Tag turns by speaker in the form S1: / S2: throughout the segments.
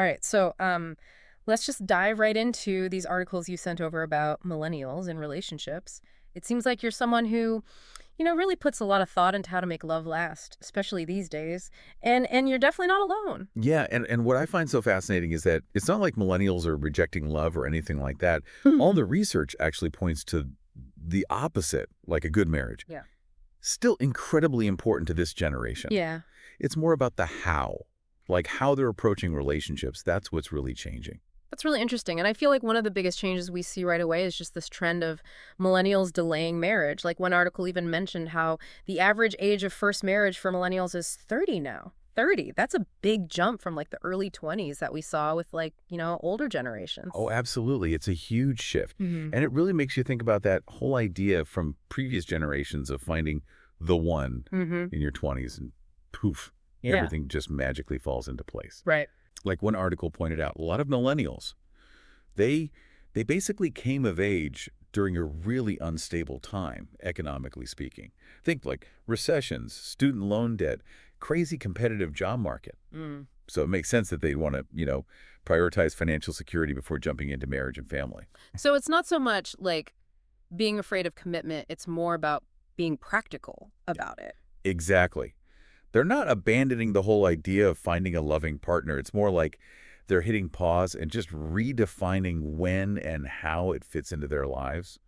S1: All right, so let's just dive right into these articles you sent over about millennials and relationships. It seems like you're someone who, really puts a lot of thought into how to make love last, especially these days. And you're definitely not alone.
S2: Yeah, and what I find so fascinating is that it's not like millennials are rejecting love or anything like that. All the research actually points to the opposite, like a good marriage.
S1: Yeah.
S2: Still incredibly important to this generation.
S1: Yeah.
S2: It's more about the how, like how they're approaching relationships. That's what's really changing.
S1: That's really interesting. And I feel like one of the biggest changes we see right away is just this trend of millennials delaying marriage. Like one article even mentioned how the average age of first marriage for millennials is 30 now. 30. That's a big jump from like the early 20s that we saw with like, older generations.
S2: Oh, absolutely. It's a huge shift.
S1: Hmm.
S2: And it really makes you think about that whole idea from previous generations of finding the one
S1: Hmm.
S2: in your 20s and poof,
S1: Yeah.
S2: everything just magically falls into place.
S1: Right.
S2: Like one article pointed out, a lot of millennials, they basically came of age during a really unstable time, economically speaking. Think like recessions, student loan debt, crazy competitive job market.
S1: Mm.
S2: So it makes sense that they'd want to, prioritize financial security before jumping into marriage and family.
S1: So it's not so much like being afraid of commitment. It's more about being practical about it.
S2: Exactly. They're not abandoning the whole idea of finding a loving partner. It's more like they're hitting pause and just redefining when and how it fits into their lives,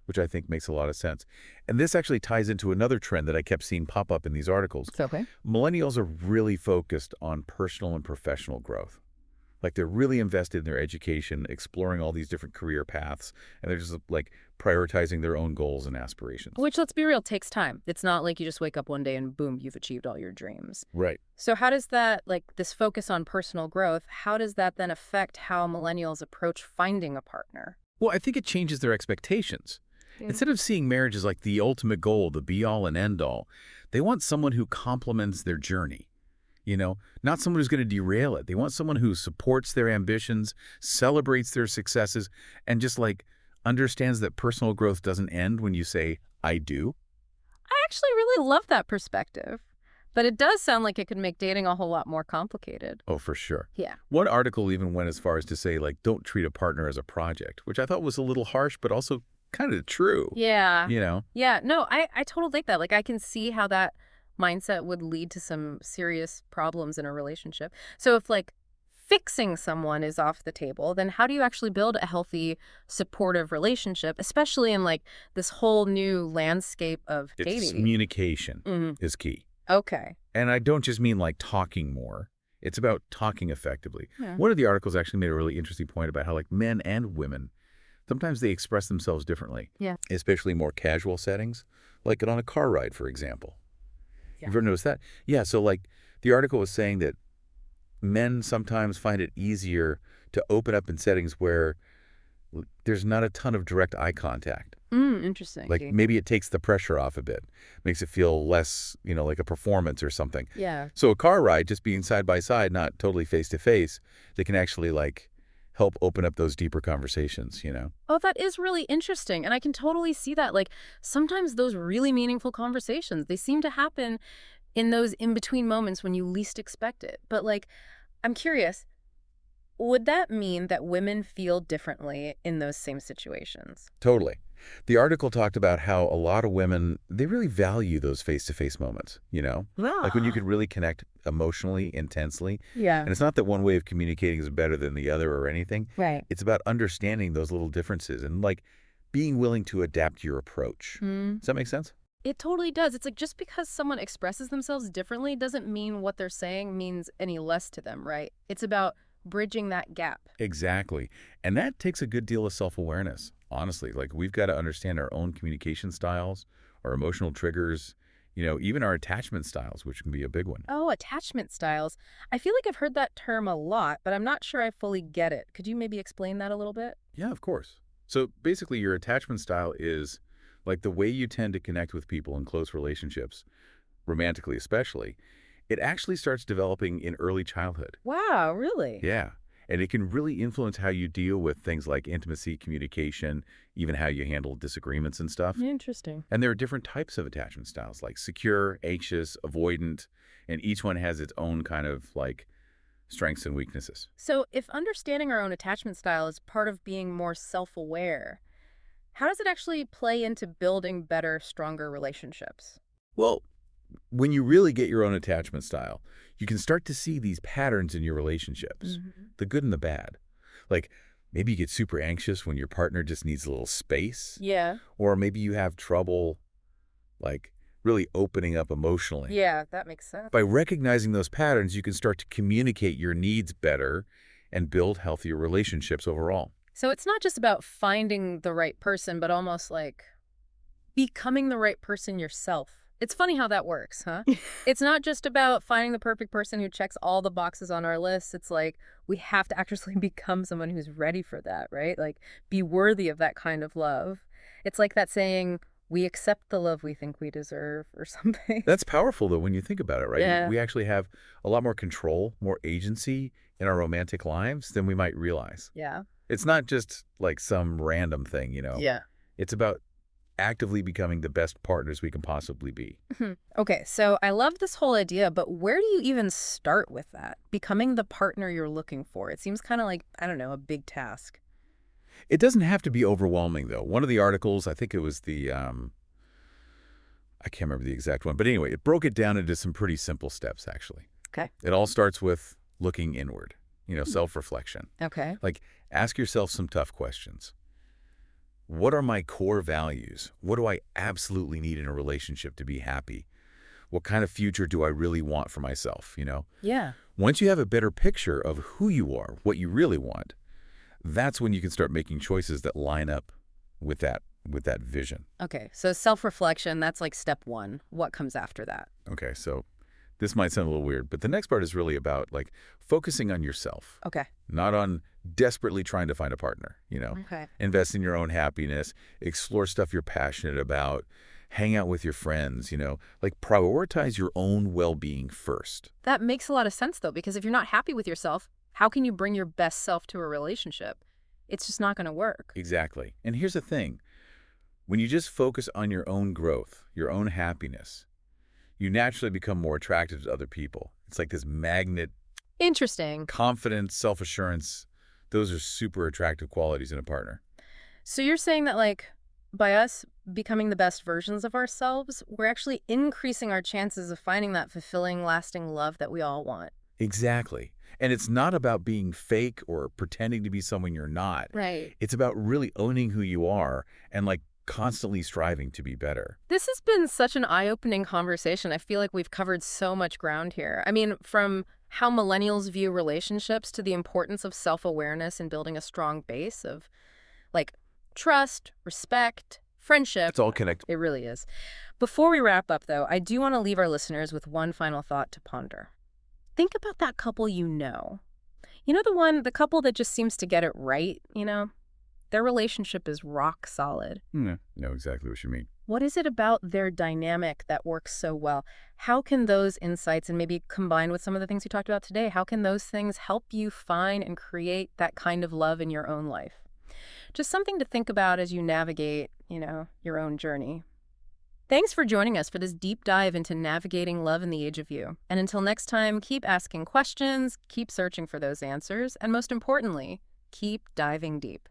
S2: which I think makes a lot of sense. And this actually ties into another trend that I kept seeing pop up in these articles.
S1: It's okay.
S2: Millennials are really focused on personal and professional growth. Like they're really invested in their education, exploring all these different career paths, and they're just like prioritizing their own goals and aspirations.
S1: Which, let's be real, takes time. It's not like you just wake up one day and boom, you've achieved all your dreams.
S2: Right.
S1: So how does that, like this focus on personal growth, how does that then affect how millennials approach finding a partner?
S2: Well, I think it changes their expectations.
S1: Yeah.
S2: Instead of seeing marriage as like the ultimate goal, the be-all and end-all, they want someone who complements their journey. Not someone who's going to derail it. They want someone who supports their ambitions, celebrates their successes, and just like understands that personal growth doesn't end when you say, I do.
S1: I actually really love that perspective. But it does sound like it could make dating a whole lot more complicated.
S2: Oh, for sure.
S1: Yeah.
S2: One article even went as far as to say, like, don't treat a partner as a project, which I thought was a little harsh, but also kind of true.
S1: Yeah.
S2: You know?
S1: Yeah. No, I totally like that. Like, I can see how that mindset would lead to some serious problems in a relationship. So if, like, fixing someone is off the table, then how do you actually build a healthy, supportive relationship, especially in, like, this whole new landscape of
S2: It's
S1: dating?
S2: communication
S1: Mhm.
S2: is key.
S1: Okay.
S2: And I don't just mean like talking more. It's about talking effectively.
S1: Yeah.
S2: One of the articles actually made a really interesting point about how like men and women, sometimes they express themselves differently.
S1: Yeah.
S2: Especially in more casual settings, like on a car ride, for example.
S1: Yeah.
S2: You've ever noticed that? Yeah, so like the article was saying that men sometimes find it easier to open up in settings where there's not a ton of direct eye contact.
S1: Interesting.
S2: Like maybe it takes the pressure off a bit, makes it feel less, like a performance or something.
S1: Yeah.
S2: So a car ride, just being side by side, not totally face to face, they can actually like help open up those deeper conversations,
S1: Oh, that is really interesting. And I can totally see that. Like, sometimes those really meaningful conversations, they seem to happen in those in-between moments when you least expect it. But, like, I'm curious, would that mean that women feel differently in those same situations?
S2: Totally. The article talked about how a lot of women, they really value those face-to-face moments, Like when you can really connect emotionally, intensely.
S1: Yeah.
S2: And it's not that one way of communicating is better than the other or anything.
S1: Right.
S2: It's about understanding those little differences and like being willing to adapt your approach. Does that make sense?
S1: It totally does. It's like just because someone expresses themselves differently doesn't mean what they're saying means any less to them, right? It's about bridging that gap.
S2: Exactly. And that takes a good deal of self-awareness, honestly. Like we've got to understand our own communication styles, our emotional triggers, even our attachment styles, which can be a big one.
S1: Oh, attachment styles. I feel like I've heard that term a lot, but I'm not sure I fully get it. Could you maybe explain that a little bit?
S2: Yeah, of course. So basically your attachment style is like the way you tend to connect with people in close relationships, romantically especially. It actually starts developing in early childhood.
S1: Wow, really?
S2: Yeah. And it can really influence how you deal with things like intimacy, communication, even how you handle disagreements and stuff.
S1: Interesting.
S2: And there are different types of attachment styles, like secure, anxious, avoidant, and each one has its own kind of like strengths and weaknesses.
S1: So if understanding our own attachment style is part of being more self-aware, how does it actually play into building better, stronger relationships?
S2: Well, when you really get your own attachment style, you can start to see these patterns in your relationships, the good and the bad. Like, maybe you get super anxious when your partner just needs a little space,
S1: Yeah.
S2: or maybe you have trouble, like, really opening up emotionally.
S1: Yeah, that makes sense.
S2: By recognizing those patterns, you can start to communicate your needs better and build healthier relationships overall.
S1: So it's not just about finding the right person, but almost like becoming the right person yourself. It's funny how that works, huh? It's not just about finding the perfect person who checks all the boxes on our list. It's like we have to actually become someone who's ready for that, right? Like be worthy of that kind of love. It's like that saying, we accept the love we think we deserve or something.
S2: That's powerful, though, when you think about it, right?
S1: Yeah.
S2: We actually have a lot more control, more agency in our romantic lives than we might realize.
S1: Yeah.
S2: It's not just like some random thing,
S1: Yeah.
S2: It's about actively becoming the best partners we can possibly be.
S1: Okay, so I love this whole idea, but where do you even start with that? Becoming the partner you're looking for. It seems kind of like, I don't know, a big task.
S2: It doesn't have to be overwhelming, though. One of the articles, I think it was the, I can't remember the exact one, but anyway, it broke it down into some pretty simple steps, actually.
S1: Okay.
S2: It all starts with looking inward, self-reflection.
S1: Okay.
S2: Like, ask yourself some tough questions. What are my core values? What do I absolutely need in a relationship to be happy? What kind of future do I really want for myself,
S1: Yeah.
S2: Once you have a better picture of who you are, what you really want, that's when you can start making choices that line up with that vision.
S1: Okay, so self-reflection, that's like step one. What comes after that?
S2: Okay, so this might sound a little weird, but the next part is really about like focusing on yourself,
S1: Okay.
S2: not on desperately trying to find a partner,
S1: Okay.
S2: Invest in your own happiness, explore stuff you're passionate about, hang out with your friends, like prioritize your own well-being first.
S1: That makes a lot of sense, though, because if you're not happy with yourself, how can you bring your best self to a relationship? It's just not going to work.
S2: Exactly. And here's the thing. When you just focus on your own growth, your own happiness, you naturally become more attractive to other people. It's like this magnet.
S1: Interesting.
S2: Confidence, self-assurance, those are super attractive qualities in a partner.
S1: So you're saying that, like, by us becoming the best versions of ourselves, we're actually increasing our chances of finding that fulfilling, lasting love that we all want.
S2: Exactly. And it's not about being fake or pretending to be someone you're not.
S1: Right.
S2: It's about really owning who you are and like constantly striving to be better.
S1: This has been such an eye-opening conversation. I feel like we've covered so much ground here. I mean, from how millennials view relationships to the importance of self-awareness and building a strong base of, like, trust, respect, friendship.
S2: It's all connected.
S1: It really is. Before we wrap up, though, I do want to leave our listeners with one final thought to ponder. Think about that couple you know. You know, the couple that just seems to get it right, Their relationship is rock solid.
S2: I know exactly what you mean.
S1: What is it about their dynamic that works so well? How can those insights, and maybe combined with some of the things you talked about today, how can those things help you find and create that kind of love in your own life? Just something to think about as you navigate, your own journey. Thanks for joining us for this deep dive into navigating love in the age of you. And until next time, keep asking questions, keep searching for those answers, and most importantly, keep diving deep.